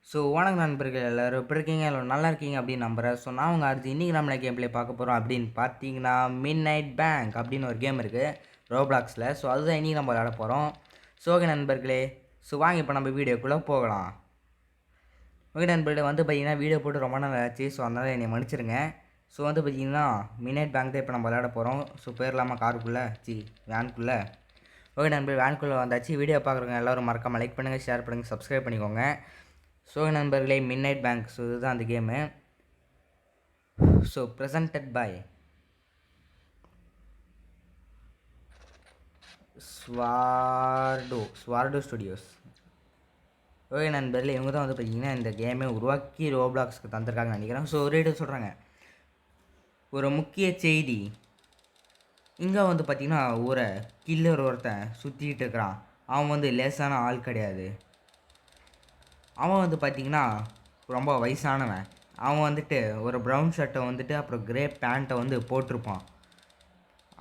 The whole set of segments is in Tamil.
ஸோ வணக்கம் நண்பர்கள் எல்லோரும் எப்படி இருக்கீங்க எல்லோரும் நல்லா இருக்கீங்க அப்படின்னு நம்புகிறேன். ஸோ நான் உங்கள் அடுத்து இன்றைக்கி நம்மளை கேம் ப்ளே பார்க்க போகிறோம் அப்படின்னு பார்த்தீங்கன்னா மிட் நைட் பேங்க் அப்படின்னு ஒரு கேம் இருக்குது ரோப்ளாக்ஸில். ஸோ அதுதான் இன்றைக்கி நம்ம விளையாட போகிறோம். ஸோ ஓகே நண்பர்களே, ஸோ வாங்க இப்போ நம்ம வீடியோக்குள்ளே போகலாம். ஓகே நண்பர்களே, வந்து பார்த்தீங்கன்னா வீடியோ போட்டு ரொம்ப நாள் ஆச்சு. ஸோ அதனால் என்னை மன்னிச்சிருங்க. ஸோ வந்து பார்த்தீங்கன்னா மிட் நைட் பேங்க் தான் இப்போ நம்ம விளையாட போகிறோம். ஸோ போயிடலாமா காருக்குள்ளே வேனுக்குள்ளே. ஓகே நண்பர், வேனுக்குள்ளே வந்தாச்சு. வீடியோ பார்க்குறவங்க எல்லோரும் மறக்காமல் லைக் பண்ணுங்கள், ஷேர் பண்ணுங்கள், சப்ஸ்கிரைப் பண்ணிக்கோங்க. ஸோ நண்பர்களே, மிட் நைட் பேங்க், ஸோ இதுதான் அந்த game. So presented by Swordo studios. Okay நண்பர்களே, இவங்க தான் வந்து பார்த்தீங்கன்னா இந்த கேமை உருவாக்கி ரோப்ளாக்ஸ்க்கு தந்திருக்காங்கன்னு நினைக்கிறேன். ஸோ ஒரு இது சொல்கிறாங்க, ஒரு முக்கிய செய்தி. இங்கே வந்து பார்த்தீங்கன்னா ஒரு கில்லர் ஒருத்தன் சுற்றிக்கிட்டு இருக்கிறான். அவன் வந்து லேசான ஆள் கிடையாது. அவன் வந்து பார்த்திங்கன்னா ரொம்ப வயசானவன். அவன் வந்துட்டு ஒரு ப்ரௌன் ஷர்ட்டை வந்துட்டு அப்புறம் கிரே பேண்ட்டை வந்து போட்டிருப்பான்.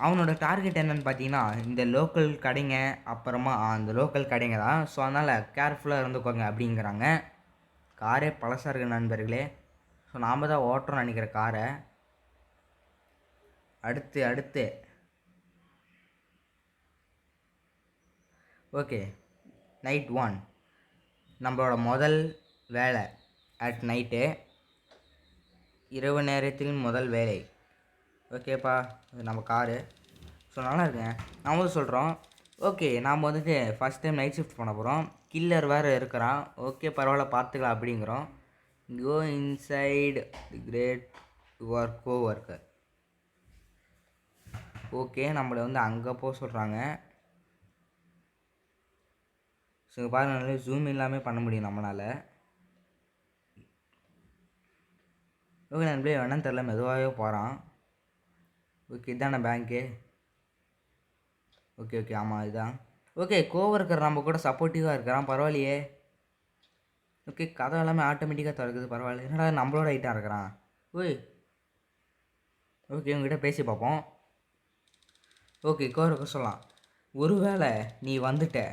அவனோட டார்கெட் என்னென்னு பார்த்தீங்கன்னா இந்த லோக்கல் கடைங்க, அப்புறமா அந்த லோக்கல் கடைங்க தான். ஸோ அதனால் கேர்ஃபுல்லாக இருந்துக்கோங்க அப்படிங்கிறாங்க. காரே பழசாக இருக்குது நண்பர்களே. ஸோ நாம் தான் ஓட்டுறோம்னு நினைக்கிற காரை. அடுத்து ஓகே, நைட் 1 நம்மளோட முதல் வேலை அட் நைட்டு, இரவு நேரத்தில் முதல் வேலை. ஓகேப்பா, இது நம்ம காரு. ஸோ நல்லா இருக்குங்க. நாம் வந்து சொல்கிறோம், ஓகே நாம் வந்துட்டு ஃபஸ்ட் டைம் நைட் ஷிஃப்ட் பண்ண போகிறோம். கில்லர் வேறு இருக்கிறான். ஓகே பரவாயில்ல, பார்த்துக்கலாம் அப்படிங்கிறோம். Go inside the greet your coworker. Okay, நம்மளை வந்து அங்கே போக சொல்கிறாங்க. ஸோ இங்கே பாருங்கள், ஜூம் இல்லாமல் பண்ண முடியும் நம்மளால். ஓகே நண்பர்களே, வேணான்னு தெரில, மெதுவாகவே போகிறான். ஓகே, இதான பேங்க்கு. ஓகே ஆமாம் இதுதான். ஓகே, கோவொர்க்கர் நம்ம கூட சப்போர்ட்டிவாக இருக்கிறான், பரவாயில்லையே. ஓகே, கதை எல்லாமே ஆட்டோமேட்டிக்காக திறக்குது, பரவாயில்ல. என்னடா நம்மளோட ஐட்டாக இருக்கிறான். ஓய் ஓகே, உங்ககிட்ட பேசி பார்ப்போம். ஓகே, கோவொர்க்கர் சொல்லலாம், ஒருவேளை நீ வந்துட்ட,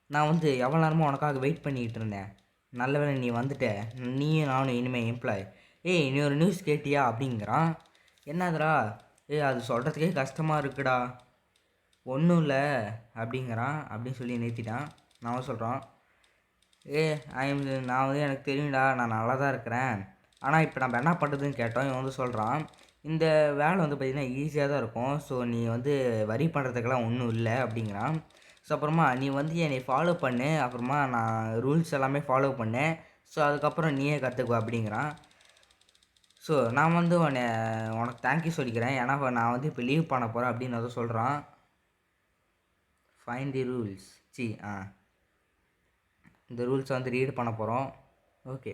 நான் வந்து எவ்வளோ நேரமும் உனக்காக வெயிட் பண்ணிக்கிட்டு இருந்தேன். நல்ல வேளை நீ வந்துட்ட. நீயும் நானும் இனிமேல் எம்ப்ளாய். ஏய், நீ ஒரு நியூஸ் கேட்டியா அப்படிங்கிறான். என்னதுடா? அது சொல்கிறதுக்கே கஷ்டமாக இருக்குடா. ஒன்றும் இல்லை அப்படிங்கிறான். அப்படின்னு சொல்லி நிறுத்திட்டான். நான் சொல்கிறோம், நான் வந்து எனக்கு தெரியும்டா, நான் நல்லா தான் இருக்கிறேன். ஆனால் இப்போ நம்ம என்ன பண்ணுறதுன்னு கேட்டோம். இவன் வந்து சொல்கிறான், இந்த வேலை வந்து பார்த்திங்கன்னா ஈஸியாக தான் இருக்கும். ஸோ நீ வந்து வரி பண்ணுறதுக்கெல்லாம் ஒன்றும் இல்லை அப்படிங்கிறான். ஸோ அப்புறமா நீ வந்து என்னை ஃபாலோ பண்ணு, அப்புறமா நான் ரூல்ஸ் எல்லாமே ஃபாலோ பண்ணேன். ஸோ அதுக்கப்புறம் நீயே கற்றுக்குவ அப்படிங்கிறான். ஸோ நான் வந்து உனக்கு தேங்க்யூ சொல்லிக்கிறேன், ஏன்னா நான் வந்து இப்போ லீவ் பண்ண போகிறேன் அப்படின்னு வந்து சொல்கிறான். Find the rules. இந்த ரூல்ஸை வந்து ரீட் பண்ண போகிறோம். ஓகே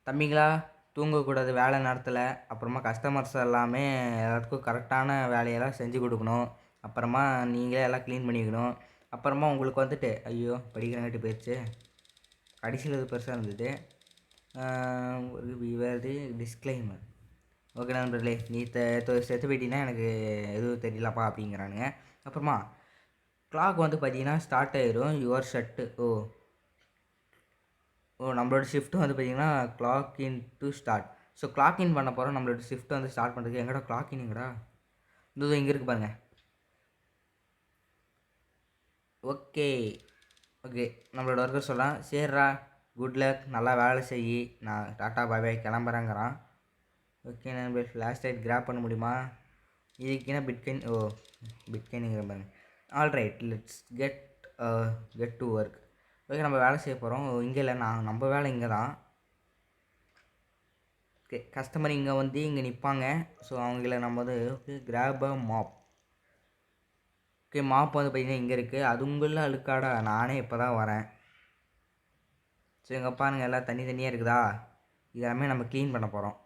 தம்பிங்களா, தூங்கக்கூடாது வேலை நேரத்தில். அப்புறமா கஸ்டமர்ஸ் எல்லாமே எல்லாத்துக்கும் கரெக்டான வேலையெல்லாம் செஞ்சு கொடுக்கணும். அப்புறமா நீங்களே எல்லாம் க்ளீன் பண்ணிக்கணும். அப்புறமா உங்களுக்கு வந்துட்டு ஐயோ படிக்கிறங்காட்டி போயிடுச்சு, கடைசியில் இது பெருசாக இருந்தது. ஒரு விவாதி டிஸ்க்ளைமர். ஓகே நண்பர்களே, நீ செத்து போயிட்டீங்கன்னா எனக்கு எதுவும் தெரியலப்பா அப்படிங்கிறானுங்க. அப்புறமா கிளாக் வந்து பார்த்தீங்கன்னா ஸ்டார்ட் ஆயிரும். Your shirt. நம்மளோட ஷிஃப்ட்டு வந்து பார்த்திங்கன்னா clock in to start. So clock in பண்ண போகிறோம். நம்மளோட ஷிஃப்ட் வந்து ஸ்டார்ட் பண்ணுறதுக்கு. எங்கடா கிளாக் இன் எங்கடா? இது இங்கே இருக்குது பாருங்கள். ஓகே நம்மளோட ஒர்க்கர் சொல்லலாம், சரிடா குட் லக், நல்லா வேலை செய், நான் டாட்டா பாய் கிளம்புறேங்கிறான். ஓகே நம்ம ஃப்ளாஷ் லைட் கிராப் பண்ண முடியுமா? இதுக்குன்னா பிட்கைன். பிட்கைனுங்கிற பாருங்க. Alright, let's get to work. Okay, நம்ம வேலை செய்ய போகிறோம். இங்கே இல்லை, நம்ம வேலை இங்கே தான். ஓகே, கஸ்டமர் இங்கே வந்து இங்கே நிற்பாங்க. ஸோ அவங்கள நம்ம வந்து ஓகே கிராப் அ மாப். ஓகே, மாப் வந்து பார்த்திங்கன்னா இங்கே இருக்குது. அது உங்களில் அழுக்காடா, நானே இப்போ தான் வரேன். ஸோ இங்கே பாருங்கள், எல்லாம் தனியாக இருக்குதா? இதெல்லாமே நம்ம க்ளீன் பண்ண போகிறோம்.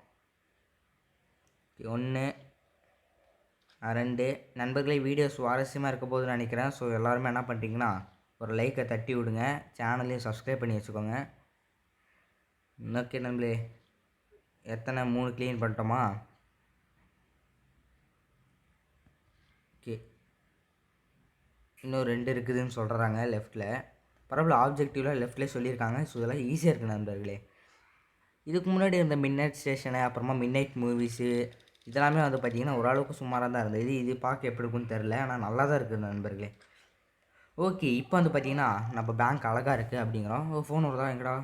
ஓகே 1 2 நண்பர்களே, வீடியோ சுவாரஸ்யமாக இருக்க போதுன்னு நினைக்கிறேன். ஸோ எல்லோருமே என்ன பண்ணிட்டீங்கன்னா ஒரு லைக்கை தட்டி விடுங்க, சேனலையும் சப்ஸ்கிரைப் பண்ணி வச்சுக்கோங்க. ஓகே நண்பர்களே, எத்தனை 3 க்ளீன் பண்ணிட்டோமா? ஓகே, இன்னும் 2 இருக்குதுன்னு சொல்கிறாங்க லெஃப்டில். பரவாயில்ல, ஆப்ஜெக்டிவ்லாம் லெஃப்ட்லேயே சொல்லியிருக்காங்க. ஸோ இதெல்லாம் ஈஸியாக இருக்குது நண்பர்களே. இதுக்கு முன்னாடி இருந்த மிட் நைட் ஸ்டேஷனு, அப்புறமா மிட் நைட் மூவிஸு இதெல்லாமே வந்து பார்த்திங்கன்னா ஓரளவுக்கு சுமாராக தான் இருந்தது. இது பார்க்க எப்படி இருக்குன்னு தெரில, ஆனால் நல்லா தான் இருக்குது நண்பர்களே. ஓகே, இப்போ வந்து பார்த்திங்கன்னா நம்ம பேங்க் அழகாக இருக்குது அப்படிங்கிறோம். ஃபோன் வருதா எங்கடா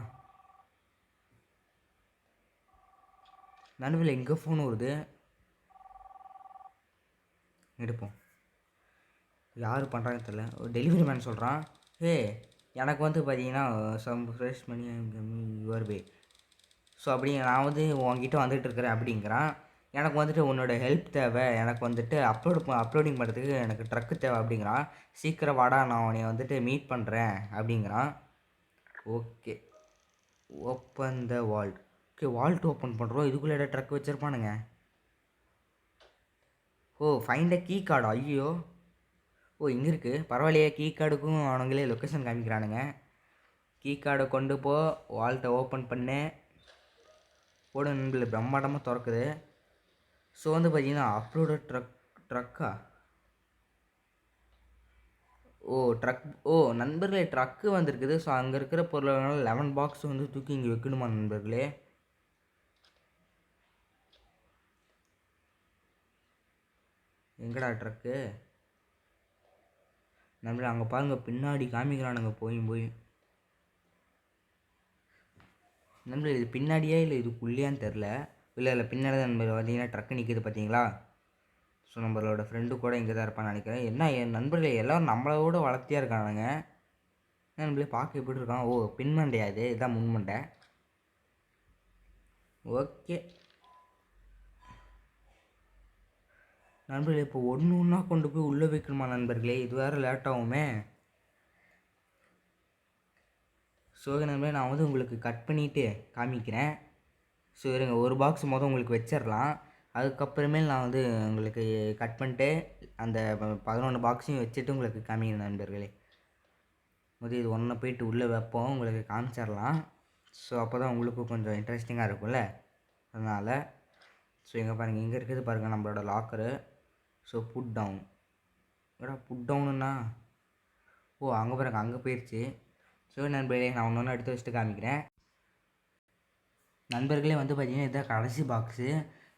நண்பர்களே? எங்கே ஃபோன் வருது, எடுப்போம். யார் பண்ணுறாங்கன்னு தெரில. ஒரு டெலிவரி மேன் சொல்கிறான், ஹே எனக்கு வந்து பார்த்தீங்கன்னா some fresh money your way. So அப்படி நான் வந்து உங்ககிட்ட வந்துட்டு இருக்கிறேன் அப்படிங்கிறான். எனக்கு வந்துட்டு உன்னோட ஹெல்ப் தேவை, எனக்கு வந்துட்டு அப்லோடிங் பண்ணுறதுக்கு எனக்கு ட்ரக்கு தேவை அப்படிங்கிறான். சீக்கிரம் வாடா, நான் உன்னை வந்துட்டு மீட் பண்ணுறேன் அப்படிங்கிறான். Okay, open the vault. Okay, vault open பண்ணுறோம். இதுக்குள்ளே ட்ரக் வச்சுருப்பானுங்க. ஓ, ஃபைண்ட் அ கீ கார்டு. ஐயோ, ஓ இங்கே இருக்குது. பரவாயில்லையே, கீ கார்டுக்கும் அவனுங்களே லொக்கேஷன் காமிக்கிறானுங்க. கீ கார்டை கொண்டு போ, வால்ட்டை ஓப்பன் பண்ணு. போட நண்பர்களே, பிரம்மாண்டமாக திறக்குது. ஸோ வந்து பார்த்தீங்கன்னா அப்லோட ட்ரக்கா? ஓ ட்ரக், ஓ நண்பர்களே ட்ரக்கு வந்திருக்குது. ஸோ அங்கே இருக்கிற பொருளாக 11 பாக்ஸ் வந்து தூக்கி இங்கே வைக்கணுமா நண்பர்களே? எங்கடா ட்ரக்கு நண்பர்களே? அங்கே பாருங்கள், பின்னாடி காமிக்கிறானுங்க போய் நண்பர்களே. இது பின்னாடியே இல்லை இதுக்குள்ளேயான்னு தெரில. இல்லை பின்னாடி தான் நண்பர்கள் பார்த்தீங்கன்னா ட்ரக்கு நிற்கிது பார்த்தீங்களா? ஸோ நம்மளோட ஃப்ரெண்டு கூட இங்கே தான் இருப்பான்னு நினைக்கிறேன். என்ன என் நண்பர்கள் எல்லோரும் நம்மளோட வளர்த்தியாக இருக்கானுங்க. நண்பர்களே பார்க்க எப்படி இருக்கான்? ஓ பின்மண்டையா இது? இதுதான் முன்மண்டை. ஓகே நண்பர்களே, இப்போ ஒன்று ஒன்றா கொண்டு போய் உள்ளே வைக்கணுமா நண்பர்களே? இது வேறு லேட்டாகுமே. ஸோ நண்பர்களே, நான் வந்து உங்களுக்கு கட் பண்ணிவிட்டு காமிக்கிறேன். ஸோ இருங்க, ஒரு பாக்ஸ் மொதல் உங்களுக்கு வச்சிடலாம். அதுக்கப்புறமேல் நான் வந்து உங்களுக்கு கட் பண்ணிட்டு அந்த 11 பாக்ஸையும் வச்சுட்டு உங்களுக்கு காமிக்கிறேன் நண்பர்களே. முதல் இது ஒன்றை போயிட்டு உள்ளே வைப்போம், உங்களுக்கு காமிச்சிடலாம். ஸோ அப்போ தான் உங்களுக்கும் கொஞ்சம் இன்ட்ரெஸ்டிங்காக இருக்கும்ல, அதனால். ஸோ இங்கே பாருங்கள், இங்கே இருக்குது பாருங்கள் நம்மளோட லாக்கரு. So put down. ஏடா புட் டவுனுண்ணா? ஓ அங்கே பாருங்கள், அங்கே போயிடுச்சு. ஸோ நண்பர்களே, நான் ஒன்று எடுத்து வச்சுட்டு காமிக்கிறேன். நண்பர்களே வந்து பார்த்திங்கன்னா இதுதான் கடைசி பாக்ஸு.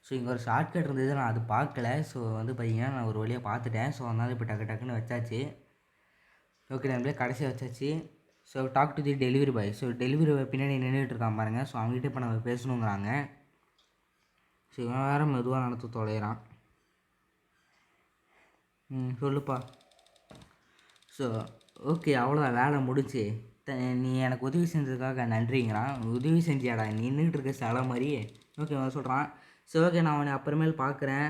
ஸோ இங்கே ஒரு ஷார்ட்கட் இருந்தது, நான் அது பார்க்கல. ஸோ வந்து பார்த்திங்கன்னா நான் ஒரு வழியாக பார்த்துட்டேன். ஸோ அதனால் இப்போ டக்குன்னு வச்சாச்சு. ஓகே நண்பர்களே, கடைசியாக வச்சாச்சு. So talk to the delivery boy. So delivery boy பின்னாடி நின்றுட்டு இருக்கான் பாருங்கள். ஸோ அவங்ககிட்ட இப்போ நம்ம பேசணுங்கிறாங்க. ஸோ இவன் வேறு மெதுவாக நடத்து தொலைகிறான். சொல்லுப்பா. ஸோ ஓகே, அவ்வளோதான், வேலை முடிச்சு. நீ எனக்கு உதவி செஞ்சதுக்காக நன்றிங்கிறான். உதவி செஞ்சியாடா நின்றுட்டு இருக்க சில மாதிரி? ஓகே அவன் சொல்கிறான். ஸோ ஓகே, நான் அவனை அப்புறமேல் பார்க்குறேன்,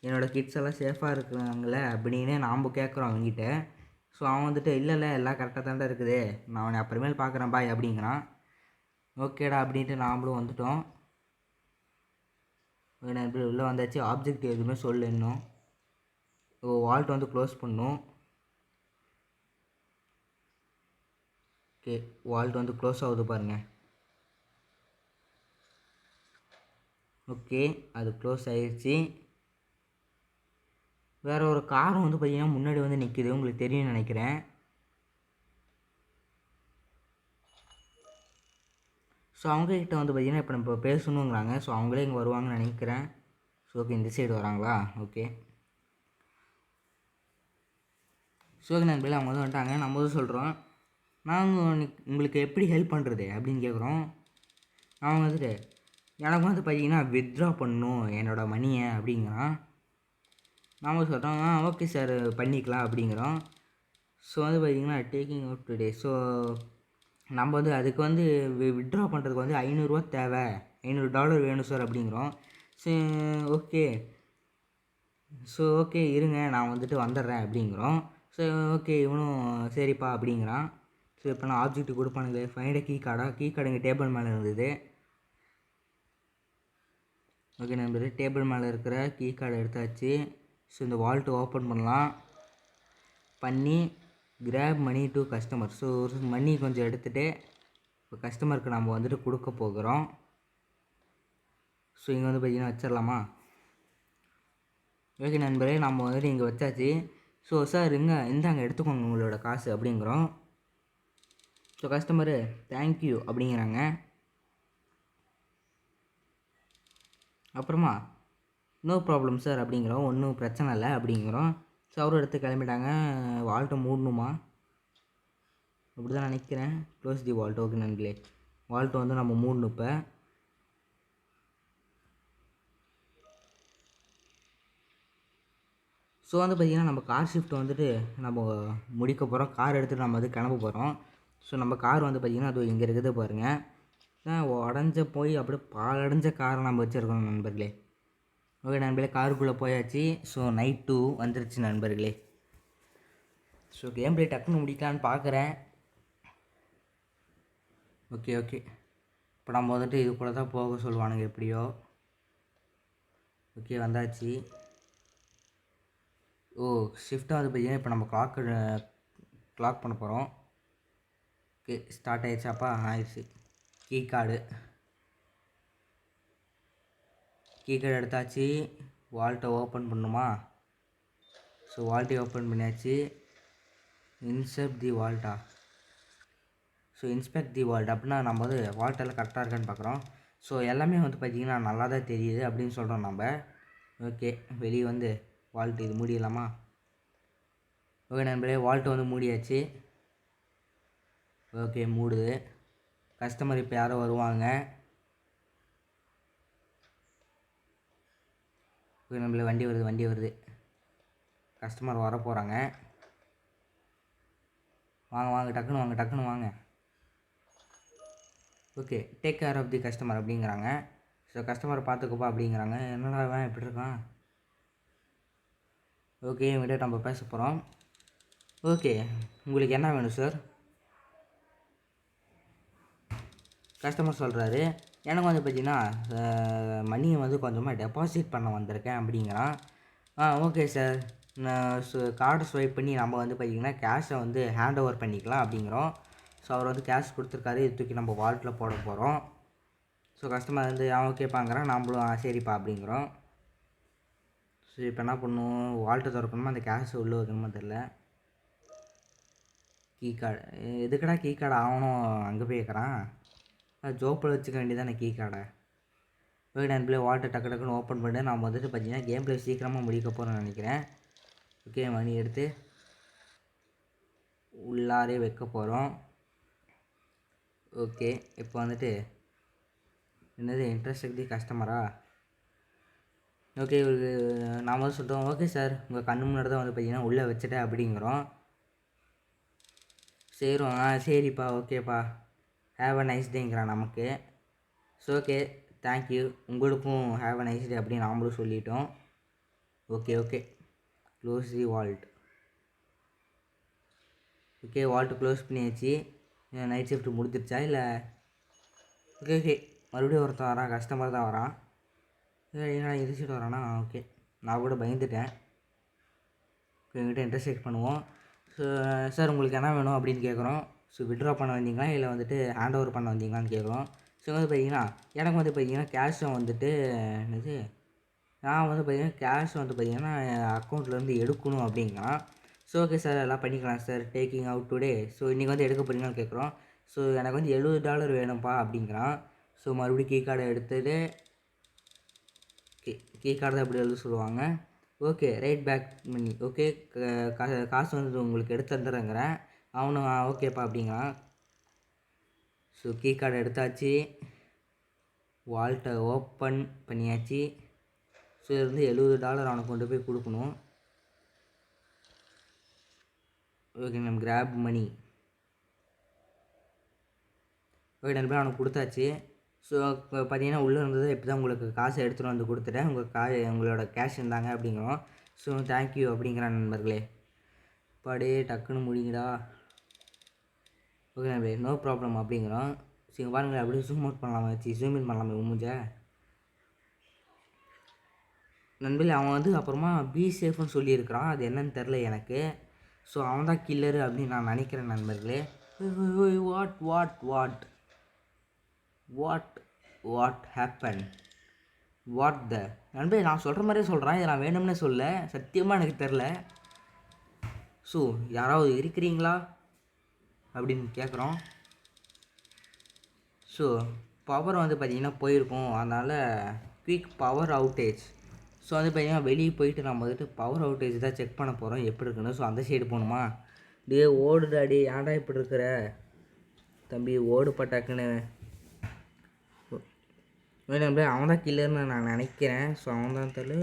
என்னோடய கிட்ஸ் எல்லாம் சேஃபாக இருக்கிறாங்களே அப்படின்னு நாம் கேட்குறோம் அவங்ககிட்ட. ஸோ அவன் வந்துட்டு இல்லை எல்லாம் கரெக்டாக தாண்டா இருக்குது, நான் அவனை அப்புறமேல் பார்க்குறேன் பாய் அப்படிங்கிறான். ஓகேடா அப்படின்ட்டு நாமளும் வந்துட்டோம். உள்ளே வந்தாச்சு. ஆப்ஜெக்ட் எதுவுமே சொல்லு இன்னும். வால்ட் வந்து க்ளோஸ் பண்ணும். ஓகே, வால்ட் வந்து க்ளோஸ் ஆகுது பாருங்கள். ஓகே, அது க்ளோஸ் ஆகிடுச்சு. வேறு ஒரு காரும் வந்து பார்த்திங்கன்னா முன்னாடி வந்து நிற்கிது, உங்களுக்கு தெரியும்னு நினைக்கிறேன். ஸோ அவங்கக்கிட்ட வந்து பார்த்திங்கன்னா இப்போ நம்ம பேசணுங்கிறாங்க. ஸோ அவங்களே இங்கே வருவாங்கன்னு நினைக்கிறேன். ஸோ ஓகே, இந்த சைடு வராங்களா? ஓகே. ஸோ நண்பர்களே, அவங்க வந்து வந்துட்டாங்க. நம்ம வந்து சொல்கிறோம், நாங்கள் உங்களுக்கு எப்படி ஹெல்ப் பண்ணுறது அப்படின்னு கேட்குறோம். அவங்க வந்துட்டு எனக்கு வந்து பார்த்திங்கன்னா வித்ட்ரா பண்ணணும் என்னோடய மணியை அப்படிங்கிறான். நாம் சொல்கிறோம், ஓகே சார் பண்ணிக்கலாம் அப்படிங்கிறோம். ஸோ வந்து பார்த்திங்கன்னா டேக்கிங் அவுட் டுடே. ஸோ நம்ம வந்து அதுக்கு வந்து வித்ட்ரா பண்ணுறதுக்கு வந்து $500 தேவை, $500 வேணும் சார் அப்படிங்கிறோம். So okay. ஸோ ஓகே இருங்க, நான் வந்துட்டு வந்துடுறேன் அப்படிங்கிறோம். ஸோ ஓகே, இவனும் சரிப்பா அப்படிங்கிறான். ஸோ இப்போ நான் ஆப்ஜெக்ட் கொடுப்பானுங்க. ஃபைண்ட் கீ கார்டு இங்கே டேபிள் மேலே இருந்தது. ஓகே நண்பர், டேபிள் மேலே இருக்கிற கீ கார்டை எடுத்தாச்சு. ஸோ இந்த வால்ட்டு ஓப்பன் பண்ணலாம். பண்ணி grab money to customer. So ஒரு மணி கொஞ்சம் எடுத்துகிட்டு இப்போ கஸ்டமருக்கு நம்ம வந்துட்டு கொடுக்க போகிறோம். ஸோ இங்கே வந்து பார்த்திங்கன்னா வச்சிடலாமா? ஓகே நண்பரே, நம்ம வந்துட்டு இங்கே வச்சாச்சு. ஸோ சார் இந்தாங்க எடுத்துக்கோங்க உங்களோட காசு அப்படிங்கிறோம். ஸோ கஸ்டமரு தேங்க்யூ அப்படிங்கிறாங்க. அப்புறமா நோ ப்ராப்ளம் சார் அப்படிங்கிறோம், ஒன்றும் பிரச்சனை இல்லை அப்படிங்கிறோம். ஸோ அவரும் எடுத்து கிளம்பிட்டாங்க. வால்ட்டை மூடணுமா அப்படி தான் நினைக்கிறேன். Close the vault. ஓகே நண்பர்களே, வால்ட்டை வந்து நம்ம மூடணும். இப்போ ஸோ வந்து பார்த்திங்கன்னா நம்ம கார் ஷிஃப்ட் வந்துட்டு நம்ம முடிக்க போகிறோம். கார் எடுத்துகிட்டு நம்ம வந்து கிளம்ப போகிறோம். ஸோ நம்ம கார் வந்து பார்த்திங்கன்னா அது இங்கே இருக்குது பாருங்கள். உடஞ்ச போய் அப்படியே பாலடைஞ்ச காரை நம்ம வச்சுருக்கோம் நண்பர்களே. ஓகே நண்பர்களே, காருக்குள்ளே போயாச்சு. ஸோ நைட் 2 வந்துருச்சு நண்பர்களே. ஸோ கேம் பிளே டக்குன்னு முடிக்கலான்னு பார்க்குறேன். ஓகே இப்போ நம்ம வந்துட்டு இது கூட தான் போக சொல்லுவானுங்க எப்படியோ. ஓகே வந்தாச்சு. ஷிஃப்ட்டாக வந்து பார்த்தீங்கன்னா இப்போ நம்ம கிளாக் பண்ண போகிறோம். ஓகே ஸ்டார்ட் ஆகிடுச்சாப்பா? ஆயிடுச்சு. கீ கார்டு எடுத்தாச்சு. வால்ட்டை ஓப்பன் பண்ணுமா? ஸோ வால்ட்டை ஓப்பன் பண்ணியாச்சு. இன்ஸ்பெக்ட் தி வால்ட்டா? ஸோ இன்ஸ்பெக்ட் தி வால்ட் அப்படின்னா நம்ம வந்து வால்ட்டெல்லாம் கரெக்டாக இருக்கான்னு பார்க்குறோம். ஸோ எல்லாமே வந்து பார்த்திங்கன்னா நல்லா தான் தெரியுது அப்படின்னு சொல்கிறோம் நம்ம. ஓகே வெளியே வந்து வால்ட்டு இது மூடிடலாமா? ஓகே நண்பரே, வால்ட்டு வந்து மூடியாச்சு. ஓகே மூடுது. கஸ்டமர் இப்போ யாரோ வருவாங்க. ஓகே நம்மள வண்டி வருது. கஸ்டமர் வர போகிறாங்க. வாங்க டக்குன்னு வாங்க. Okay take care of the customer அப்படிங்கிறாங்க. ஸோ கஸ்டமரை பார்த்துக்கப்பா அப்படிங்கிறாங்க. என்னடா அவன் இப்படி இருக்கான்? ஓகே இவங்ககிட்ட நம்ம பேச போகிறோம். ஓகே உங்களுக்கு என்ன வேணும் சார்? கஸ்டமர் சொல்கிறாரு, எனக்கு வந்து பார்த்திங்கன்னா மணியை வந்து கொஞ்சமாக டெபாசிட் பண்ண வந்திருக்கேன் அப்படிங்கிறான். ஓகே சார், நான் கார்டு ஸ்வைப் பண்ணி நம்ம வந்து பார்த்திங்கன்னா கேஷை வந்து ஹேண்ட் ஓவர் பண்ணிக்கலாம் அப்படிங்கிறோம். ஸோ அவர் வந்து கேஷ் கொடுத்துருக்காரு. இது தூக்கி நம்ம வாலெட்டில் போட போகிறோம். ஸோ கஸ்டமர் வந்து ஓகேப்பாங்கிறான். நம்மளும் சரிப்பா அப்படிங்கிறோம். ஸோ இப்போ என்ன பண்ணுவோம்? வால்ட்டை திறக்கணுமா அந்த கேஷை உள்ளே வைக்கணுமா தெரில. கீ கார்டு எதுக்கடா கீ கார்டு ஆகணும் அங்கே போய் கேட்குறான். ஜோப்பில் வச்சுக்க வேண்டியதானே கீ கார்டை. ஓகே நண்பர்களே, வால்ட்டை டக்குன்னு ஓப்பன் பண்ணி நான் வந்துட்டு பார்த்தீங்கன்னா கேம் பிளே சீக்கிரமாக முடிக்க போகிறேன்னு நினைக்கிறேன். ஓகே மணி எடுத்து உள்ளாரே வைக்க போகிறோம். ஓகே இப்போ வந்துட்டு என்னது இன்ட்ரெஸ்ட் கஸ்டமரா? ஓகே இவருக்கு நாம் வந்து சொல்கிறோம், ஓகே சார் உங்கள் கண்ணு முன்னாடி தான் வந்து பார்த்தீங்கன்னா உள்ளே வச்சுட்டேன் அப்படிங்கிறோம். சரிப்பா ஓகேப்பா ஹேவ் அ நைஸ் டேங்கிறான் நமக்கு. ஸோ ஓகே தேங்க்யூ, உங்களுக்கும் ஹேவ் அ நைஸ் டே அப்படின்னு நாமளும் சொல்லிட்டோம். Okay close the vault. Okay vault close பண்ணியாச்சு. நைட் ஷிஃப்ட் முடிஞ்சிருச்சா இல்லை? ஓகே மறுபடியும் ஒருத்தன் வரான், கஸ்டமர் தான் வரான். ஏன்னா இன்டர்செக்ட் வரானா? ஓகே நான் கூட பயந்துட்டேன். எங்கிட்ட இன்டர்செக்ட் பண்ணுவோம். ஸோ சார் உங்களுக்கு என்ன வேணும் அப்படின்னு கேட்குறோம். ஸோ விட்ரா பண்ண வந்தீங்களா இல்லை வந்துட்டு ஹேண்ட் ஓவர் பண்ண வந்தீங்களான்னு கேட்குறோம். ஸோ வந்து பார்த்தீங்கன்னா எனக்கு வந்து பார்த்தீங்கன்னா கேஷை வந்துட்டு என்னது நான் வந்து பார்த்தீங்கன்னா கேஷ் வந்து பார்த்தீங்கன்னா அக்கௌண்ட்லேருந்து எடுக்கணும் அப்படிங்கிறான். ஸோ ஓகே சார் எல்லாம் பண்ணிக்கலாம் sir, taking out today. So இன்றைக்கி வந்து எடுக்க போகிறீங்களான்னு கேட்குறோம். ஸோ எனக்கு வந்து $70 வேணும்ப்பா அப்படிங்கிறான். ஸோ மறுபடியும் கீ கார்டை எடுத்துகிட்டு கீ கார்டு தான் எப்படி எழுத சொல்லுவாங்க. ஓகே ரைட் பேக் மணி. ஓகே காசு வந்து உங்களுக்கு எடுத்து தந்துடுறேங்கிறேன். அவனும் ஓகேப்பா அப்படிங்கிறான். ஸோ கீ கார்டை எடுத்தாச்சு, வால்ட்டை ஓப்பன் பண்ணியாச்சு. ஸோ இது வந்து $70 அவனுக்கு கொண்டு போய் கொடுக்கணும். ஓகே நம்ம கிராப் மணி. ஓகே நண்பர் அவனுக்கு கொடுத்தாச்சு. ஸோ இப்போ பார்த்தீங்கன்னா உள்ளே இருந்தது இப்போ தான் உங்களுக்கு காசை எடுத்துகிட்டு வந்து கொடுத்துட்டேன், உங்களோட கேஷ் இருந்தாங்க அப்படிங்கிறோம். ஸோ தேங்க்யூ அப்படிங்கிறான் நண்பர்களே. பாடே டக்குன்னு முடிங்கடா. ஓகே நண்பர்களே நோ ப்ராப்ளம் அப்படிங்கிறோம். சரி பாருங்களேன் அப்படியே ஜூம் அவுட் பண்ணலாமா, ஜூம் இன் பண்ணலாமா முடிஞ்ச நண்பர்களே. அவன் வந்து அப்புறமா பி சேஃப்னு சொல்லியிருக்கிறான், அது என்னன்னு தெரில எனக்கு. ஸோ அவன் தான் கில்லரு அப்படின்னு நான் நினைக்கிறேன் நண்பர்களே. வாட் ஹேப்பன் நண்பர்களே, நான் சொல்கிற மாதிரியே சொல்கிறேன், இதை நான் வேணும்னே சொல்ல, சத்தியமாக எனக்கு தெரில. ஸோ யாராவது இருக்கிறீங்களா அப்படின்னு கேட்குறோம். ஸோ பவர் வந்து பார்த்திங்கன்னா போயிருக்கும், அதனால் குயிக் பவர் அவுட்டேஜ். ஸோ வந்து பார்த்திங்கன்னா வெளியே போயிட்டு நம்ம வந்துட்டு பவர் அவுட்டேஜ் தான் செக் பண்ண போகிறோம் எப்படி இருக்குன்னு. ஸோ அந்த சைடு போகணுமா? டே ஓடுடாடி, ஏன்டா இப்படி இருக்கிற தம்பி, ஓடு பட்டாக்குன்னு. நம்பளே அவன் தான் கில்லர்னு நான் நினைக்கிறேன். ஸோ அவன் தான் தெரியல.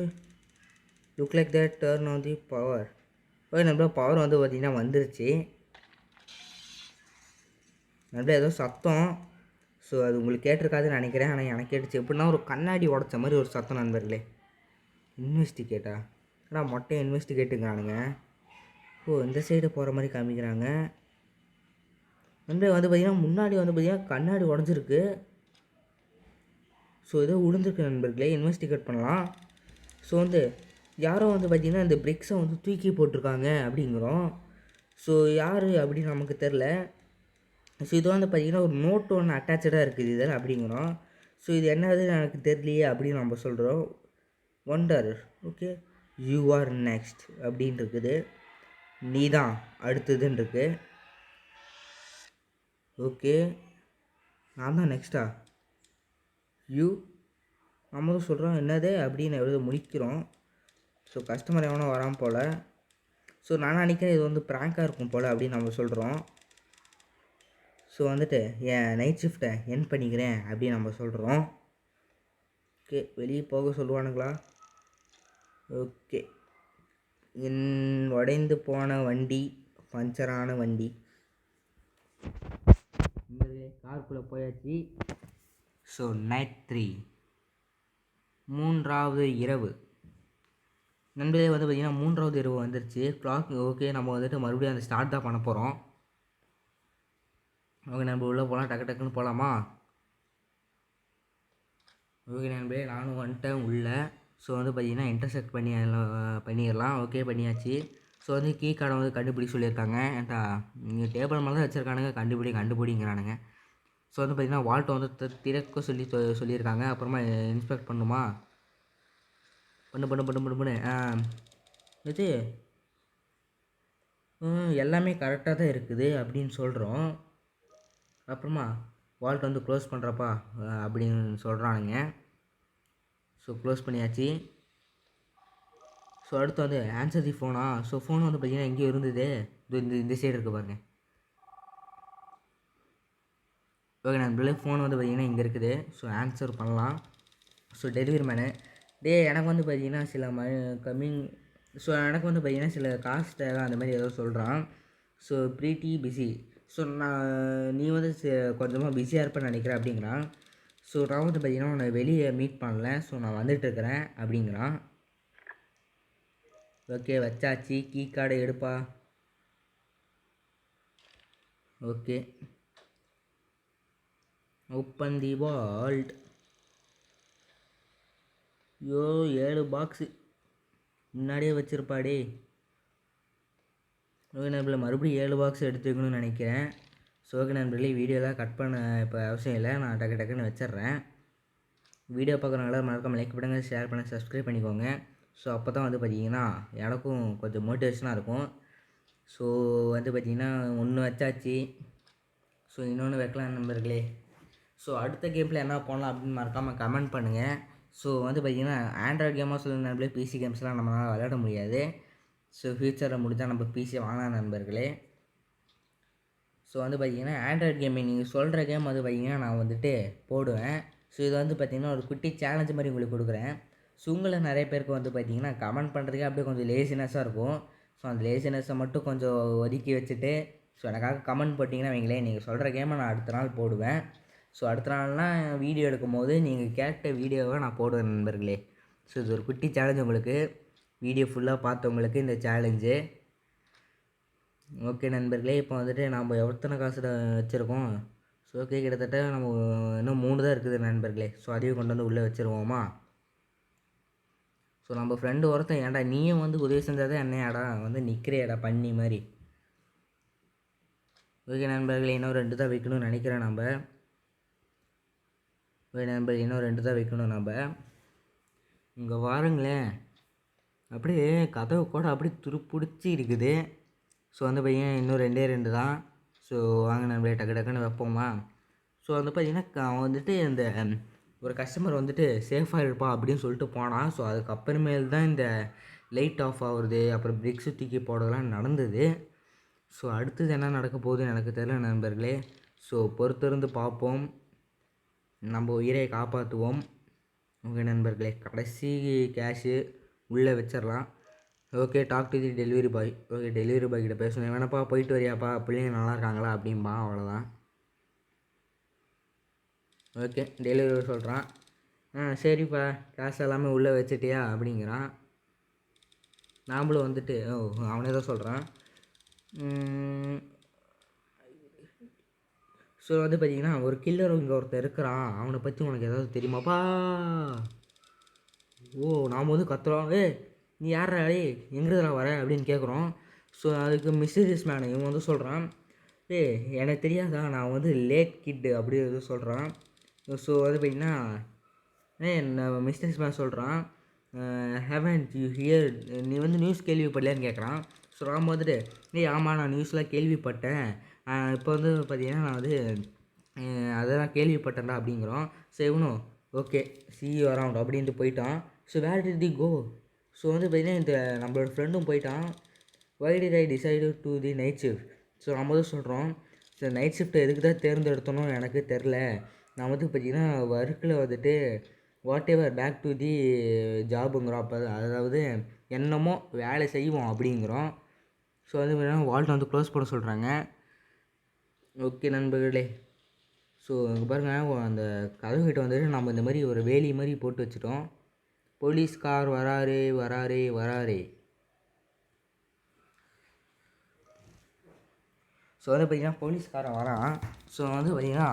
Look like that turn on the power. நம்மள பவர் வந்து பார்த்திங்கன்னா வந்துருச்சு. நம்மளே ஏதோ சத்தம். ஸோ அது உங்களுக்கு கேட்டிருக்காதுன்னு நினைக்கிறேன், ஆனால் எனக்கு கேட்டுச்சு. எப்படின்னா ஒரு கண்ணாடி உடச்ச மாதிரி ஒரு சத்தம் நண்பர்களே. இன்வெஸ்டிகேட்டா? ஆனால் மொட்டை இன்வெஸ்டிகேட்டுங்கிறானுங்க. ஓ, இந்த சைடு போகிற மாதிரி காமிக்கிறாங்க. நண்பர்களே வந்து பார்த்திங்கன்னா முன்னாடி வந்து பார்த்திங்கன்னா கண்ணாடி உடஞ்சிருக்கு. ஸோ ஏதோ விழுந்துருக்கு நண்பர்களே, இன்வெஸ்டிகேட் பண்ணலாம். ஸோ வந்து யாரோ வந்து பார்த்திங்கன்னா இந்த பிரிக்ஸை வந்து தூக்கி போட்டிருக்காங்க அப்படிங்கிறோம். ஸோ யார் அப்படின்னு நமக்கு தெரில. ஸோ இது வந்து பார்த்திங்கன்னா ஒரு நோட்டு ஒன்று அட்டாச்சாக இருக்குது இதில் அப்படிங்கிறோம். ஸோ இது என்னது எனக்கு தெரியலையே அப்படின்னு நம்ம சொல்கிறோம். Wonder, okay, you are next அப்படின்னு இருக்குது. நீ தான் அடுத்ததுன்னு இருக்குது. ஓகே, நான் தான் நெக்ஸ்ட்டா? யூ நம்ம தான் சொல்கிறோம் என்னது அப்படின்னு எழுத முடிக்கிறோம். ஸோ கஸ்டமர் எவனோ வராமல் போல். ஸோ நான் நினைக்கிறேன் இது வந்து ப்ராங்காக இருக்கும் போல் அப்படின்னு நம்ம சொல்கிறோம். ஸோ வந்துட்டு என் நைட் ஷிஃப்ட்டை என் பண்ணிக்கிறேன் அப்படின்னு நம்ம சொல்கிறோம். ஓகே, வெளியே போக சொல்லுவானுங்களா? ஓகே, உடைந்து போன வண்டி, பஞ்சரான வண்டி. காருக்குள்ளே போயாச்சு. ஸோ நைட் 3, 3வது இரவு நண்பர்களே வந்து பார்த்திங்கன்னா 3வது இரவு வந்துருச்சு. கிளாக் ஓகே, நம்ம வந்துட்டு மறுபடியும் அந்த ஸ்டார்ட் தான் பண்ண போகிறோம். ஓகே, நம்ம உள்ளே போகலாம், டக்கு டக்குன்னு போகலாமா? ஓகே நண்பர்களே, நானும் வந்துட்டேன் உள்ளே. ஸோ வந்து பார்த்திங்கன்னா இன்டர்செக்ட் பண்ணிடலாம். ஓகே, பண்ணியாச்சு. ஸோ வந்து கீ கார்டை வந்து கண்டுபிடி சொல்லியிருக்காங்க. ஏன்டா நீங்கள் டேபிள் மேலே தான் வச்சுருக்கானுங்க, கண்டுபிடிங்கிறானுங்க. ஸோ வந்து பார்த்திங்கன்னா வால்ட்டை வந்து திறக்க சொல்லியிருக்காங்க. அப்புறமா இன்ஸ்பெக்ட் பண்ணுமா? பண்ணு. இது எல்லாமே கரெக்டாக தான் இருக்குது அப்படின்னு சொல்கிறோம். அப்புறமா வால்ட் வந்து க்ளோஸ் பண்ணுறப்பா அப்படின்னு சொல்கிறானுங்க. ஸோ க்ளோஸ் பண்ணியாச்சு. ஸோ அடுத்து வந்து ஆன்சர் தி ஃபோனா? ஸோ ஃபோன் வந்து பார்த்திங்கன்னா எங்கேயோ இருந்தது, இந்த சைடு இருக்குது பாருங்கள். ஓகே நண்பர்களே, ஃபோன் வந்து பார்த்திங்கன்னா இங்கே இருக்குது. ஸோ ஆன்சர் பண்ணலாம். ஸோ டெலிவரி மேனு, எனக்கு வந்து பார்த்திங்கன்னா சில கம்மிங். ஸோ எனக்கு வந்து பார்த்திங்கன்னா சில காசு தேவை அந்த மாதிரி ஏதோ சொல்கிறான். So pretty busy. ஸோ நீ வந்து கொஞ்சமாக பிஸியாக இருப்பேன்னு நினைக்கிறேன் அப்படிங்கிறான். ஸோ நான் வந்து பார்த்திங்கன்னா உன்னை வெளியே மீட் பண்ணல, ஸோ நான் வந்துட்டுருக்கிறேன் அப்படிங்கிறான். ஓகே, வச்சாச்சு. கீ கார்டை எடுப்பா. Okay, open the vault. 7 box முன்னாடியே வச்சுருப்பாடே. ஓகே நண்பர்களே, மறுபடியும் 7 பாக்ஸ் எடுத்து வைக்கணும்னு நினைக்கிறேன். ஸோ ஓகே நண்பர்களே, வீடியோலாம் கட் பண்ண இப்போ அவசியம் இல்லை, நான் டக்குன்னு வச்சிட்றேன். வீடியோ பார்க்குறவங்கள மறக்காமல் லைக் பண்ணுங்க, ஷேர் பண்ணுங்கள், சப்ஸ்கிரைப் பண்ணிக்கோங்க. ஸோ அப்போ தான் வந்து பார்த்திங்கன்னா எனக்கும் கொஞ்சம் மோட்டிவேஷனாக இருக்கும். ஸோ வந்து பார்த்திங்கன்னா ஒன்று வச்சாச்சு. ஸோ இன்னொன்று வைக்கலாம் நண்பர்களே. ஸோ அடுத்த கேமில் என்ன பண்ணலாம் அப்படின்னு மறக்காமல் கமெண்ட் பண்ணுங்கள். ஸோ வந்து பார்த்திங்கன்னா ஆண்ட்ராய்டு கேமாக சொல்லுங்க நண்பர்களே, பிசி கேம்ஸ்லாம் நம்மளால் விளையாட முடியாது. ஸோ ஃப்யூச்சரில் முடிஞ்சால் நம்ம பிசி வாங்கலாம் நண்பர்களே. ஸோ வந்து பார்த்திங்கன்னா ஆண்ட்ராய்டு கேமிங் நீங்கள் சொல்கிற கேம் வந்து பார்த்திங்கன்னா நான் வந்துட்டு போடுவேன். ஸோ இது வந்து பார்த்திங்கன்னா ஒரு குட்டி சேலஞ்ச் மாதிரி உங்களுக்கு கொடுக்குறேன். ஸோ உங்களை நிறைய பேருக்கு வந்து பார்த்திங்கன்னா கமெண்ட் பண்ணுறதுக்கே அப்படியே கொஞ்சம் லேசினஸ்ஸாக இருக்கும். ஸோ அந்த லேசினஸை மட்டும் கொஞ்சம் ஒதுக்கி வச்சுட்டு ஸோ எனக்காக கமெண்ட் போட்டிங்கன்னா வைங்களேன், நீங்கள் சொல்கிற கேமை நான் அடுத்த நாள் போடுவேன். ஸோ அடுத்த நாள்னால் வீடியோ எடுக்கும் போது நீங்கள் கேட்ட வீடியோவை நான் போடுவேன் நண்பர்களே. ஸோ இது ஒரு குட்டி சேலஞ்ச் உங்களுக்கு, வீடியோ ஃபுல்லாக பார்த்தவங்களுக்கு இந்த சேலஞ்சு. ஓகே நண்பர்களே, இப்போ வந்துட்டு நம்ம எத்தனை காசு வச்சுருக்கோம்? ஸோ ஓகே, கிட்டத்தட்ட நம்ம இன்னும் 3 தான் இருக்குது நண்பர்களே. ஸோ அதையும் கொண்டு வந்து உள்ளே வச்சுருவோமா? ஸோ நம்ம ஃப்ரெண்டு ஒருத்தன், ஏன்டா நீயும் வந்து உதவி செஞ்சாதான் என்னையாடா வந்து நிற்கிறியாடா பண்ணி மாதிரி. ஓகே நண்பர்களே, இன்னும் 2 தான் வைக்கணும்னு நினைக்கிறேன் நம்ம. ஓகே நண்பர்கள், இன்னும் 2 தான் வைக்கணும் நம்ம. இங்கே வாருங்களேன், அப்படியே கதவு கூட அப்படியே துருப்பிடிச்சி இருக்குது. ஸோ வந்து பையன் இன்னும் 2 தான். ஸோ வாங்க நண்பர்களே, டக்குன்னு வைப்போமா? ஸோ வந்து பார்த்தீங்கன்னா அவன் வந்துட்டு இந்த ஒரு கஸ்டமர் வந்துட்டு சேஃபாக இருப்பா அப்படின்னு சொல்லிட்டு போனான். ஸோ அதுக்கப்புறமேல் தான் இந்த லைட் ஆஃப் ஆகுறது, அப்புறம் பிரிக்ஸு தூக்கி போடுறதெல்லாம் நடந்தது. ஸோ அடுத்தது என்ன நடக்க போகுதுன்னு எனக்கு தெரியல நண்பர்களே. ஸோ பொறுத்திருந்து பார்ப்போம். நம்ம உயிரை காப்பாற்றுவோம். ஓகே நண்பர்களே, கடைசி கேஷு உள்ளே வச்சிடலாம். Okay, talk to the delivery boy. Okay, delivery boy கிட்ட பேசணும். வேணப்பா போயிட்டு வரியாப்பா, பிள்ளைங்க நல்லா இருக்காங்களா அப்படின்பா. அவ்வளோதான். ஓகே, டெலிவரி சொல்கிறான். சரிப்பா, காசு எல்லாமே உள்ளே வச்சிட்டியா அப்படிங்கிறான். நாம்ளும் வந்துட்டு அவனே தான் சொல்கிறான். ஸோ வந்து பார்த்தீங்கன்னா ஒரு கில்லர் இங்கே ஒருத்தர் இருக்கிறான், அவனை பற்றி உனக்கு ஏதாவது தெரியுமாப்பா? நாம் வந்து கத்துறோம், நீ யாரா எங்கிருந்துடா வர அப்படின்னு கேட்குறோம். ஸோ அதுக்கு மிஸ்டீரியஸ் மேன் இவன் வந்து சொல்கிறான், எனக்கு தெரியாதா, நான் வந்து லேட் கிட்டு அப்படி எதுவும் சொல்கிறான். ஸோ வந்து பார்த்தீங்கன்னா நான் மிஸ்டீரியஸ் மேன் சொல்கிறான், ஹேவன்ட் யூ ஹியர், நீ வந்து நியூஸ் கேள்விப்படலையான்னு கேட்குறான். ஸோ நாம் வந்துட்டு ஆமாம் நான் நியூஸ்லாம் கேள்விப்பட்டேன், இப்போ வந்து பார்த்தீங்கன்னா நான் வந்து அதெல்லாம் கேள்விப்பட்டேன்டா அப்படிங்கிறோம். ஸோ இவனும் ஓகே சி யூ அரவுண்ட் அப்படின்ட்டு போயிட்டான். So where did the go? So வந்து பார்த்தீங்கன்னா இந்த நம்மளோட ஃப்ரெண்டும் போயிட்டான். Why did I decide to the night shift? So நம்ம வந்து சொல்கிறோம், ஸோ நைட் ஷிஃப்ட்டை எதுக்கு தான் தேர்ந்தெடுத்தோன்னு எனக்கு தெரில. நான் வந்து பார்த்திங்கன்னா ஒர்க்கில் வந்துட்டு whatever back to the ஜாபுங்கிறோம். அப்போ அதாவது என்னமோ வேலை செய்வோம் அப்படிங்கிறோம். ஸோ வந்து பார்த்திங்கன்னா வால்ட்டை வந்து க்ளோஸ் பண்ண சொல்கிறாங்க. ஓகே நண்பர்களே, ஸோ இங்கே பாருங்கள், அந்த கதவுகிட்ட வந்துட்டு நம்ம இந்த மாதிரி ஒரு வேலி மாதிரி போட்டு வச்சுட்டோம். போலீஸ்கார் வராரே வராரே வராரே. ஸோ வந்து பார்த்திங்கன்னா போலீஸ்காரன் வரான். ஸோ வந்து பார்த்திங்கன்னா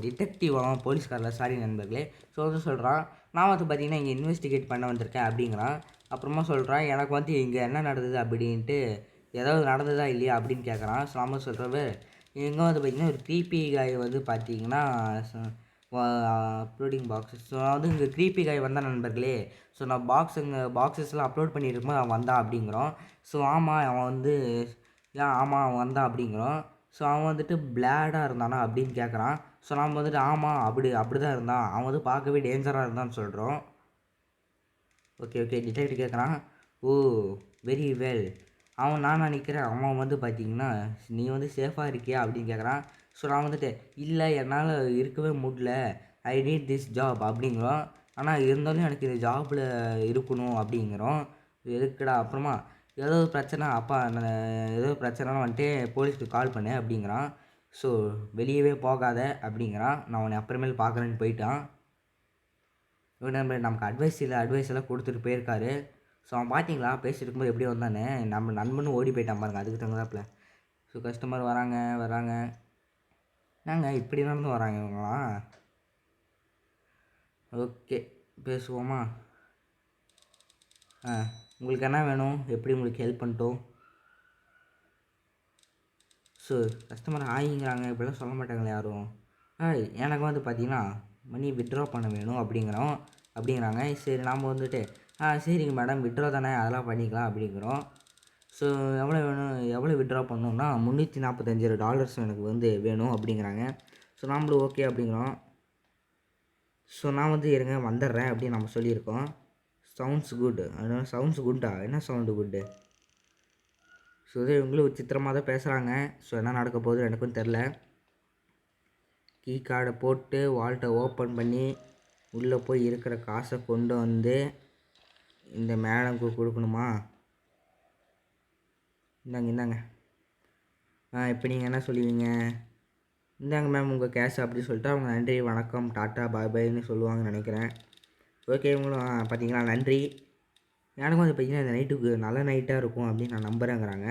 டிடெக்டிவ் வரான், போலீஸ்காரில், சாரி நண்பர்களே. ஸோ வந்து சொல்கிறான், நான் வந்து பார்த்திங்கன்னா இங்கே இன்வெஸ்டிகேட் பண்ண வந்திருக்கேன் அப்படிங்கிறான். அப்புறமா சொல்கிறான், எனக்கு வந்து இங்கே என்ன நடந்தது அப்படின்ட்டு ஏதாவது நடந்ததா இல்லையா அப்படின்னு கேட்குறான். ஸோ நம்ம சொல்கிறவர், இங்கே வந்து பார்த்திங்கன்னா ஒரு க்ரீப்பி காய் வந்து பார்த்திங்கன்னா அப்லோடிங் பாக்ஸஸ். ஸோ வந்து இங்கே க்ரீப்பி காய் வந்தான் நண்பர்களே. ஸோ நான் பாக்ஸஸ்லாம் அப்லோட் பண்ணியிருக்கும்போது அவன் வந்தான் அப்படிங்கிறோம். ஸோ ஆமாம் அவன் வந்து ஆமாம் அவன் வந்தான் அப்படிங்கிறோம். ஸோ அவன் வந்துட்டு பிளாடாக இருந்தானா அப்படின்னு கேட்குறான். ஸோ நம்ம வந்துட்டு ஆமாம் அப்படி தான் இருந்தான், அவன் வந்து பார்க்கவே டேஞ்சராக இருந்தான்னு சொல்கிறோம். ஓகே டிடெக்டிவ் கேட்குறான், வெரி வெல். நான் நினைக்கிறேன் அவன் வந்து பார்த்திங்கன்னா நீ வந்து சேஃபாக இருக்கியா அப்படின்னு கேட்குறான். ஸோ நான் வந்துட்டு இல்லை என்னால் இருக்கவே முடியல, ஐ நீட் திஸ் ஜாப் அப்படிங்கிறோம். ஆனால் இருந்தாலும் எனக்கு இந்த ஜாபில் இருக்கணும் அப்படிங்கிறோம். எதுக்குடா? அப்புறமா ஏதோ பிரச்சனை அப்பா, ஏதோ பிரச்சனைன்னு வந்துட்டு போலீஸ்க்கு கால் பண்ணேன் அப்படிங்கிறான். ஸோ வெளியவே போகாத அப்படிங்கிறான். நான் உன்னை அப்புறமேல் பார்க்குறேன்னு போயிட்டான். நமக்கு அட்வைஸ் எல்லாம் கொடுத்துட்டு போயிருக்காரு. ஸோ அவன் பார்த்தீங்களா பேசிட்டு இருக்கும்போது எப்படி வந்தானே, நம்ம நண்பனும் ஓடி போயிட்டான் பாருங்கள், அதுக்கு தகுந்தாப்பில். ஸோ கஸ்டமர் வராங்க நாங்கள் இப்படி நடந்து வராங்க இவங்களாம். ஓகே பேசுவோமா? உங்களுக்கு என்ன வேணும், எப்படி உங்களுக்கு ஹெல்ப் பண்ணிட்டோம்? ஸோ கஸ்டமர் ஆகிங்கிறாங்க, இப்படிலாம் சொல்ல மாட்டாங்களே யாரும். எனக்கு வந்து பார்த்தீங்கன்னா மணி வித்ட்ரா பண்ண வேணும் அப்படிங்கிறாங்க. சரி நாம் வந்துட்டு சரிங்க மேடம், வித்ட்ரா தானே, அதெல்லாம் பண்ணிக்கலாம் அப்படிங்கிறோம். ஸோ எவ்வளோ வித்ட்ரா பண்ணணும்னா $345 எனக்கு வந்து வேணும் அப்படிங்கிறாங்க. ஸோ நாமளும் ஓகே அப்படிங்கிறோம். ஸோ நான் வந்து இருங்க வந்துடுறேன் அப்படின்னு நம்ம சொல்லியிருக்கோம். Sounds good. அதனால் சவுண்ட்ஸ் குட்டா? என்ன சவுண்டு குட்டு? ஸோ இது இவங்களும் விசித்திரமாக தான் பேசுகிறாங்க. ஸோ என்ன நடக்க போகுது எனக்கும் தெரில. கீ கார்டை போட்டு வால்ட்டை ஓப்பன் பண்ணி உள்ளே போய் இருக்கிற காசை கொண்டு வந்து இந்த மேடம்க்கு கொடுக்கணுமா? இந்தாங்க. இப்போ நீங்கள் என்ன சொல்லுவீங்க? இந்தாங்க மேம் உங்கள் கேஷ் அப்படி சொல்லிட்டு அவங்க நன்றி வணக்கம் டாட்டா பாய் பாய்னு சொல்லுவாங்கன்னு நினைக்கிறேன். ஓகே இவங்களும் பார்த்தீங்களா நன்றி, எனக்கும் வந்து பார்த்திங்கன்னா இந்த நைட்டுக்கு நல்ல நைட்டாக இருக்கும் அப்படின்னு நான் நம்புகிறேங்கிறாங்க.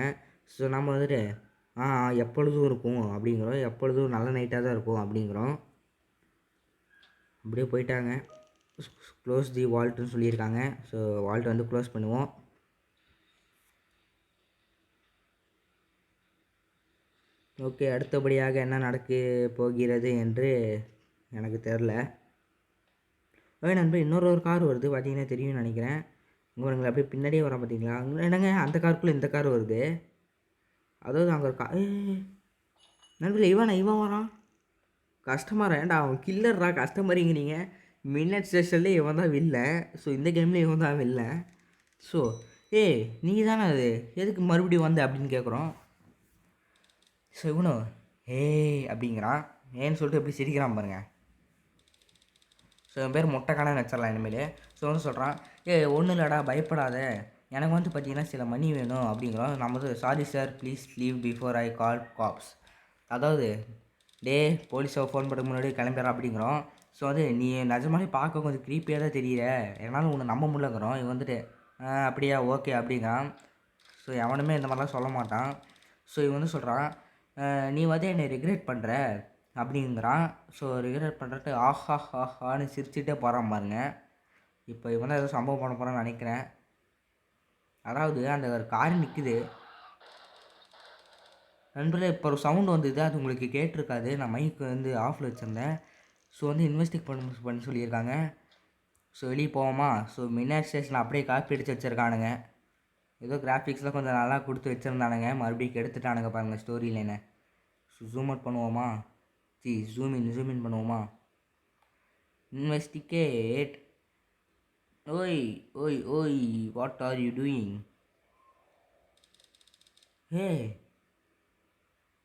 ஸோ நம்ம வந்துட்டு எப்பொழுதும் இருக்கும் அப்படிங்கிறோம், எப்பொழுதும் நல்ல நைட்டாக தான் இருக்கும் அப்படிங்கிறோம். அப்படியே போயிட்டாங்க. க்ளோஸ் தி வால்ட்டுன்னு சொல்லியிருக்காங்க. ஸோ வால்ட் வந்து க்ளோஸ் பண்ணுவோம். ஓகே, அடுத்தபடியாக என்ன நடக்க போகிறது என்று எனக்கு தெரில. நண்பர் இன்னொரு கார் வருது பார்த்தீங்கன்னா தெரியும்னு நினைக்கிறேன். உங்களை அப்படியே பின்னாடியே வர பார்த்தீங்களா? என்னங்க அந்த காருக்குள்ளே இந்த கார் வருது. அதாவது அங்கே ஒரு நண்பர் இவன் வரான். கஸ்டமர் ஏன்டா அவன் கில்லர்ரா கஸ்டமரிங்கிறீங்க. மிட்நைட் ஸ்டேஷன்லேயே இவன் தான் வில்லன். ஸோ இந்த கேம்லேயும் இவன் தான் வில்லன். ஸோ ஏய் நீ தானே அது எதுக்கு மறுபடியும் வந்த அப்படின்னு கேட்குறோம். ஸோ இவனும் ஏய் அப்படிங்கிறான். ஏன்னு சொல்லிட்டு எப்படி சிரிக்கிறான் பாருங்க. ஸோ என் பேர் மொட்டைக்கானன்னு வச்சிடலாம் இனிமேல். ஸோ வந்து சொல்கிறான், ஒன்றும் இல்லைடா பயப்படாத, எனக்கு வந்து பார்த்தீங்கன்னா சில மணி வேணும் அப்படிங்கிறோம். நம்ம வந்து sorry sir please leave before I call cops. அதாவது டே போலீஸை ஃபோன் பண்ணுறதுக்கு முன்னாடி கிளம்பிடுறான் அப்படிங்கிறோம். ஸோ வந்து நீ நிஜமாலே பார்க்க கொஞ்சம் க்ரீப்பியாக தான் தெரியல, என்னால் உன்னை நம்ப முடியலங்கிறோம். இவன் வந்துட்டு அப்படியா ஓகே அப்படிங்கிறான். ஸோ எவனுமே இந்த மாதிரிலாம் சொல்ல மாட்டான். ஸோ இவன் வந்து சொல்கிறான், நீ வந்து என்னை ரிக்ரெட் பண்ணுற அப்படிங்கிறான். ஸோ ரிக்ரெட் பண்ணுறது ஆஹா ஹாஹான்னு சிரிச்சுட்டே போகிறான் பாருங்க. இப்போ இவன் தான் ஏதோ சம்பவம் பண்ண போகிறான்னு நினைக்கிறேன். அதாவது அந்த ஒரு கார் நிற்குது நண்பர்களே. இப்போ ஒரு சவுண்டு வந்தது, அது உங்களுக்கு கேட்டிருக்காது, நான் மைக்கு வந்து ஆஃபில் வச்சுருந்தேன். ஸோ வந்து இன்வெஸ்டிக் பண்ண சொல்லியிருக்காங்க. ஸோ வெளியே போவோமா. ஸோ மிட்நைட் ஸ்டேஷன் அப்படியே காப்பி அடித்து வச்சுருக்கானுங்க. ஏதோ கிராஃபிக்ஸ்லாம் கொஞ்சம் நல்லா கொடுத்து வச்சுருந்தானுங்க, மறுபடியும் கெடுத்துட்டானுங்க பாருங்கள் ஸ்டோரி லைனை. ஸோ ஜூம் அவுட் பண்ணுவோமா, ஜூம் இன் பண்ணுவோமா. இன்வெஸ்டிகேட். ஓய் ஓய் ஓய் வாட் ஆர் யூ டூயிங்? ஹே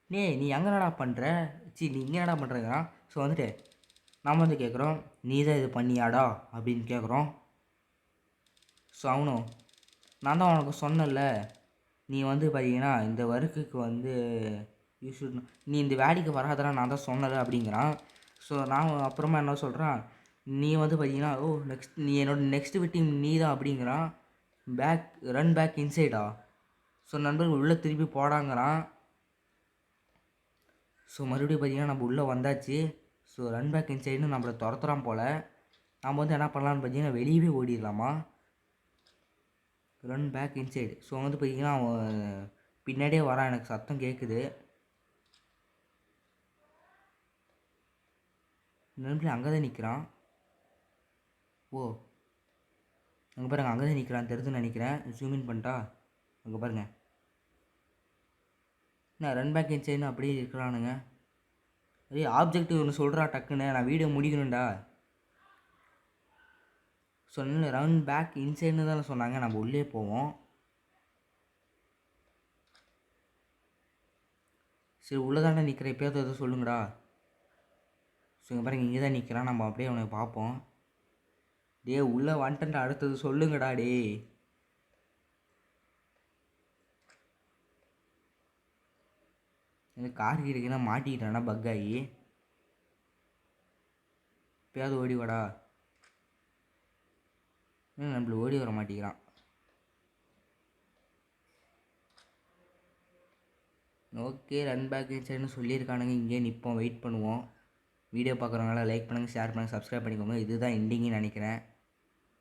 நீ அங்கே என்னடா பண்ணுற? நீ இங்கே என்னடா பண்ணுறங்கிறான். ஸோ வந்துட்டு நாம் வந்து கேட்குறோம், நீ தான் இது பண்ணியாடா அப்படின்னு கேட்குறோம். ஸோ அவனும் நான் தான் உனக்கு சொன்னல, நீ வந்து பார்த்தீங்கன்னா இந்த ஒர்க்குக்கு வந்து நீ இந்த வேலைக்கு வராதடா, நான் தான் சொன்னல அப்படிங்கிறான். ஸோ நான் அப்புறமா என்ன சொல்கிறான், நீ வந்து பார்த்தீங்கன்னா நீ நெக்ஸ்ட் விக்டிம் நீ தான் அப்படிங்கிறான். Run back இன்சைடா. ஸோ நண்பர்கள் உள்ளே திருப்பி போடாங்கிறான். ஸோ மறுபடியும் பார்த்தீங்கன்னா நம்ம உள்ளே வந்தாச்சு. ஸோ ரன் பேக் இன்சைடுன்னு நம்மளை துரத்துறான் போல். நம்ம வந்து என்ன பண்ணலான்னு பார்த்தீங்கன்னா வெளியவே ஓடிடலாமா. Run back inside. ஸோ வந்து பார்த்தீங்கன்னா அவன் பின்னாடியே வரான், எனக்கு சத்தம் கேட்குது. நண்பர்களே அங்கே தான் நிற்கிறான். அங்கே பாருங்கள், அங்கே தான் நிற்கிறான், தெரிஞ்சுன்னு நினைக்கிறேன். ஜூமின் பண்ணிட்டா அங்கே பாருங்கள். என்ன ரன் பேக் இன்சைடுன்னு அப்படியே இருக்கிறானுங்க. ஆப்ஜெக்டிவ் ஒன்று சொல்கிறா டக்குன்னு, நான் வீடியோ முடிக்கணும்டா. சொன்ன ரன் பேக் இன்சைடுன்னு தானே சொன்னாங்க, நம்ம உள்ளே போவோம். சரி உள்ளே தானே நிற்கிறேன், எப்போயாவது எதுவும் சொல்லுங்கடா. ஸோ இங்கே பாருங்க இங்கே தான் நிற்கிறான், நம்ம அப்படியே அவனை பார்ப்போம். உள்ளே வந்துட்டா, அடுத்தது சொல்லுங்கடா எனக்கு கார் கிடக்குன்னா மாட்டிக்கிட்டானா பக் ஆகி. எப்பயாவது ஓடி வாடா. நம்மள ஓடி வர மாட்டேங்கிறான். ஓகே ரன் பேக் இன்சைடுன்னு சொல்லியிருக்கானுங்க, இங்கே நிற்போம், வெயிட் பண்ணுவோம். வீடியோ பார்க்குறவங்களால லைக் பண்ணுங்கள், ஷேர் பண்ணுங்கள், சப்ஸ்கிரைப் பண்ணிக்கோங்க. இதுதான் எண்டிங்குன்னு நினைக்கிறேன்.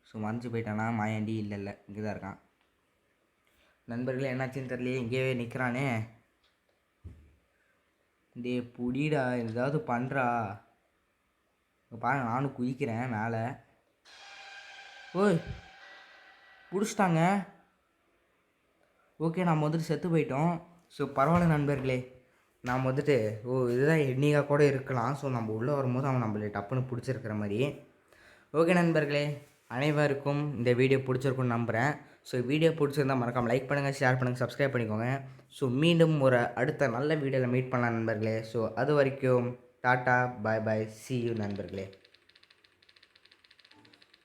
ஸோ மறைஞ்சு போயிட்டானா மாயாண்டி? இல்லை இங்கே தான் இருக்கான். நண்பர்களே என்னாச்சுன்னு தெரியலையே, இங்கேயே நிற்கிறானே. புடிடா ஏதாவது பண்ணுறா. பாருங்க நானும் குதிக்கிறேன் மேலே. பிடிச்சிட்டாங்க. ஓகே நம்ம வந்துட்டு செத்து போயிட்டோம். ஸோ பரவாயில்ல நண்பர்களே, நாம் வந்துட்டு இதுதான் எண்ணிக்காக கூட இருக்கலாம். ஸோ நம்ம உள்ளே வரும்போது அவன் நம்மளை டப்புன்னு பிடிச்சிருக்கிற மாதிரி. ஓகே நண்பர்களே, அனைவருக்கும் இந்த வீடியோ பிடிச்சிருக்குன்னு நம்புகிறேன். ஸோ வீடியோ பிடிச்சிருந்தால் மறக்காமல் லைக் பண்ணுங்கள், ஷேர் பண்ணுங்கள், சப்ஸ்கிரைப் பண்ணிக்கோங்க. ஸோ மீண்டும் ஒரு அடுத்த நல்ல வீடியோவில் மீட் பண்ணலாம் நண்பர்களே. ஸோ அது வரைக்கும் tata bye bye, see you நண்பர்களே.